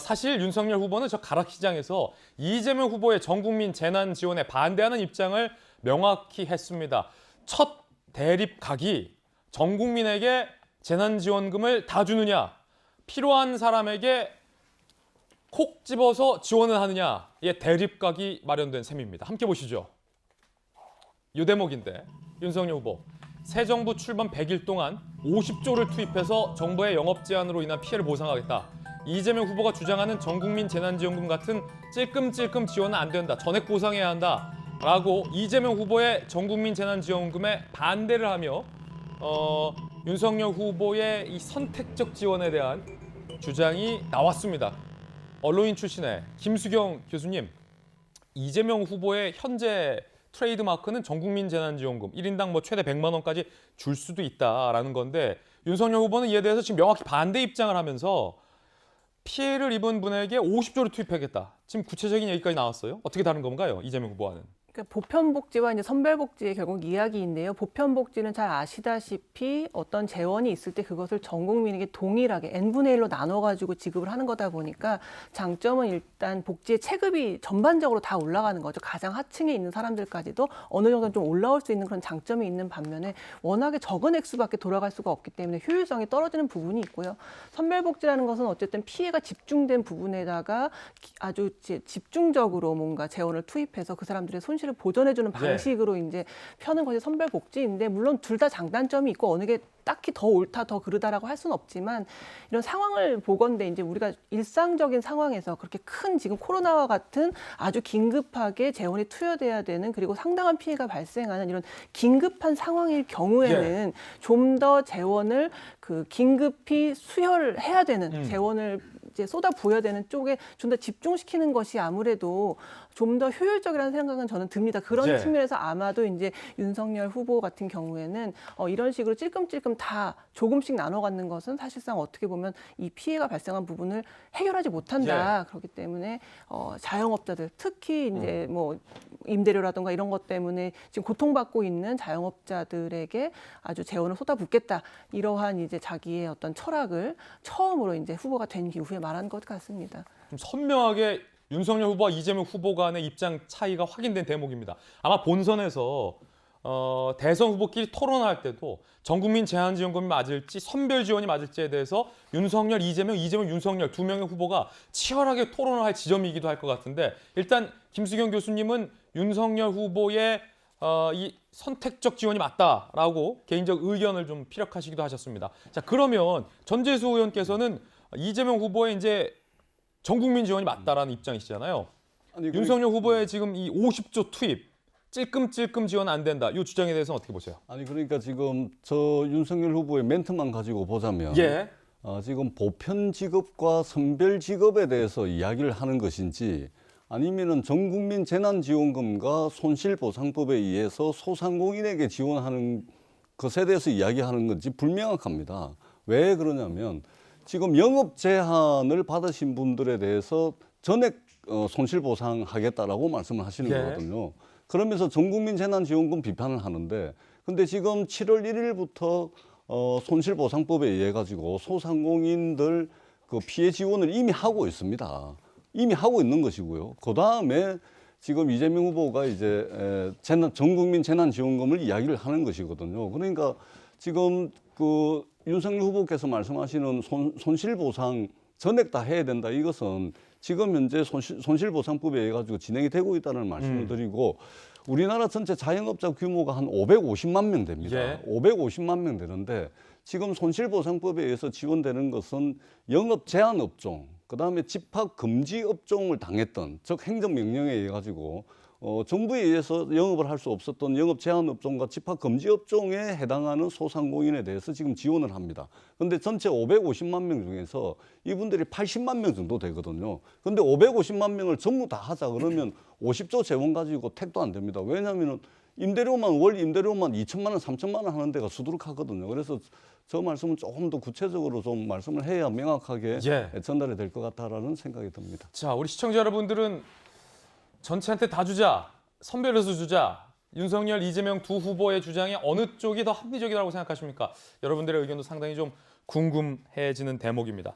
사실 윤석열 후보는 저 가락시장에서 이재명 후보의 전국민 재난 지원에 반대하는 입장을 명확히 했습니다. 첫 대립각이 전 국민에게 재난지원금을 다 주느냐, 필요한 사람에게 콕 집어서 지원을 하느냐의 대립각이 마련된 셈입니다. 함께 보시죠. 이 대목인데 윤석열 후보, 새 정부 출범 100일 동안 50조를 투입해서 정부의 영업 제한으로 인한 피해를 보상하겠다. 이재명 후보가 주장하는 전국민 재난지원금 같은 찔끔찔끔 지원은 안 된다. 전액 보상해야 한다. 라고 이재명 후보의 전국민 재난지원금에 반대를 하며 윤석열 후보의 이 선택적 지원에 대한 주장이 나왔습니다. 언론인 출신의 김수경 교수님, 이재명 후보의 현재 트레이드마크는 전국민 재난지원금 1인당 뭐 최대 100만 원까지 줄 수도 있다라는 건데 윤석열 후보는 이에 대해서 지금 명확히 반대 입장을 하면서 피해를 입은 분에게 50조를 투입하겠다. 지금 구체적인 얘기까지 나왔어요. 어떻게 다른 건가요? 이재명 후보와는. 그러니까 보편복지와 이제 선별복지의 결국 이야기인데요. 보편복지는 잘 아시다시피 어떤 재원이 있을 때 그것을 전 국민에게 동일하게 n분의 1로 나눠가지고 지급을 하는 거다 보니까 장점은 일단 복지의 체급이 전반적으로 다 올라가는 거죠. 가장 하층에 있는 사람들까지도 어느 정도 좀 올라올 수 있는 그런 장점이 있는 반면에 워낙에 적은 액수밖에 돌아갈 수가 없기 때문에 효율성이 떨어지는 부분이 있고요. 선별복지라는 것은 어쨌든 피해가 집중된 부분에다가 아주 집중적으로 뭔가 재원을 투입해서 그 사람들의 손실을 보전해주는 방식으로 이제 펴는 것이 선별복지인데 물론 둘 다 장단점이 있고 어느 게 딱히 더 옳다, 더 그르다라고 할 수는 없지만 이런 상황을 보건대 이제 우리가 일상적인 상황에서 그렇게 큰 지금 코로나와 같은 아주 긴급하게 재원이 투여돼야 되는 그리고 상당한 피해가 발생하는 이런 긴급한 상황일 경우에는 좀 더 재원을 그 긴급히 수혈해야 되는 재원을 이제 쏟아 부어야 되는 쪽에 좀 더 집중시키는 것이 아무래도 좀 더 효율적이라는 생각은 저는 듭니다. 그런 측면에서 아마도 이제 윤석열 후보 같은 경우에는 이런 식으로 찔끔찔끔 다 조금씩 나눠 갖는 것은 사실상 어떻게 보면 이 피해가 발생한 부분을 해결하지 못한다. 그렇기 때문에 자영업자들 특히 이제 뭐 임대료라든가 이런 것 때문에 지금 고통받고 있는 자영업자들에게 아주 재원을 쏟아붓겠다. 이러한 이제 자기의 어떤 철학을 처음으로 이제 후보가 된 이후에 말한 것 같습니다. 좀 선명하게 윤석열 후보와 이재명 후보 간의 입장 차이가 확인된 대목입니다. 아마 본선에서 대선 후보끼리 토론할 때도 전국민 재난지원금이 맞을지 선별 지원이 맞을지에 대해서 윤석열, 이재명, 윤석열 두 명의 후보가 치열하게 토론을 할 지점이기도 할 것 같은데 일단 김수경 교수님은 윤석열 후보의 이 선택적 지원이 맞다라고 개인적 의견을 좀 피력하시기도 하셨습니다. 자, 그러면 전재수 의원께서는 이재명 후보의 이제 전국민 지원이 맞다라는 입장이시잖아요. 아니, 윤석열 후보의 지금 이 50조 투입, 찔끔찔끔 지원 안 된다. 이 주장에 대해서는 어떻게 보세요? 아니 그러니까 지금 저 윤석열 후보의 멘트만 가지고 보자면 지금 보편 직업과 선별 직업에 대해서 이야기를 하는 것인지 아니면은 전국민 재난지원금과 손실보상법에 의해서 소상공인에게 지원하는 것에 대해서 이야기하는 건지 불명확합니다. 왜 그러냐면 지금 영업 제한을 받으신 분들에 대해서 전액 손실보상하겠다라고 말씀을 하시는 거거든요. 그러면서 전국민 재난지원금 비판을 하는데 근데 지금 7월 1일부터 손실보상법에 의해 가지고 소상공인들 그 피해 지원을 이미 하고 있습니다. 이미 하고 있는 것이고요. 그 다음에 지금 이재명 후보가 이제 전국민 재난지원금을 이야기를 하는 것이거든요. 그러니까 지금 그 윤석열 후보께서 말씀하시는 손실보상 전액 다 해야 된다. 이것은 지금 현재 손실보상법에 의해 가지고 진행이 되고 있다는 말씀을 드리고 우리나라 전체 자영업자 규모가 한 550만 명 됩니다. 550만 명 되는데 지금 손실보상법에 의해서 지원되는 것은 영업 제한 업종, 그다음에 집합 금지 업종을 당했던 즉 행정명령에 의해 가지고 정부에 의해서 영업을 할 수 없었던 영업 제한 업종과 집합 금지 업종에 해당하는 소상공인에 대해서 지금 지원을 합니다. 그런데 전체 550만 명 중에서 이분들이 80만 명 정도 되거든요. 그런데 550만 명을 전부 다 하자 그러면 50조 재원 가지고 택도 안 됩니다. 왜냐하면 월 임대료만 2천만 원, 3천만 원 하는 데가 수두룩하거든요. 그래서 저 말씀은 조금 더 구체적으로 좀 말씀을 해야 명확하게 전달이 될 것 같다라는 생각이 듭니다. 자, 우리 시청자 여러분들은 전체한테 다 주자, 선별해서 주자, 윤석열, 이재명 두 후보의 주장에 어느 쪽이 더 합리적이라고 생각하십니까? 여러분들의 의견도 상당히 좀 궁금해지는 대목입니다.